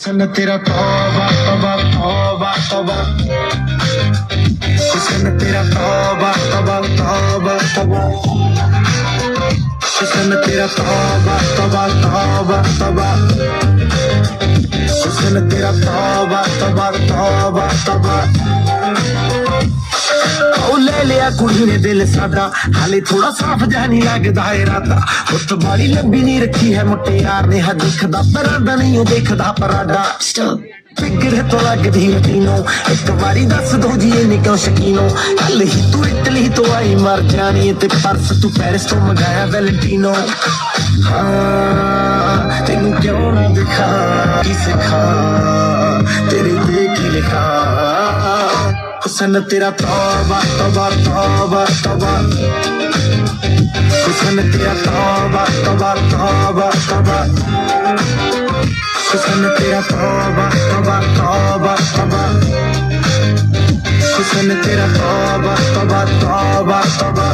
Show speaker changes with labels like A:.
A: हुस्न तेरा तौबा तौबा तौबा तौबा, हुस्न तेरा तौबा तौबा तौबा तौबा, हुस्न तेरा तौबा तौबा तौबा तौबा, हुस्न तेरा तौबा तौबा तौबा तौबा। ले लिया कुड़ी ने दिल सादा, हाले थोड़ा साफ जा नहीं लगदा इरादा। उत बाली लंबी नहीं रखी है मुट्टे यार ने, है दिखदा परादा नहीं हो देखदा पराडा। फिक्र तो लगदी तीनों एक बारी दस दो जी इन्नी क्यों शकीनो। कल ही तू इटली तो आई मर जानी ते परस तू पेरिस तो मंगाया वैलेंटिनो। हाँ तेनू क्यों ना दिखा की सिखा तेरे देख ही लिखा। हुस्न तेरा तौबा तौबा तौबा तौबा, हुस्न तेरा तौबा तौबा तौबा तौबा, हुस्न तेरा तौबा तौबा तौबा तौबा, हुस्न तेरा तौबा तौबा तौबा तौबा।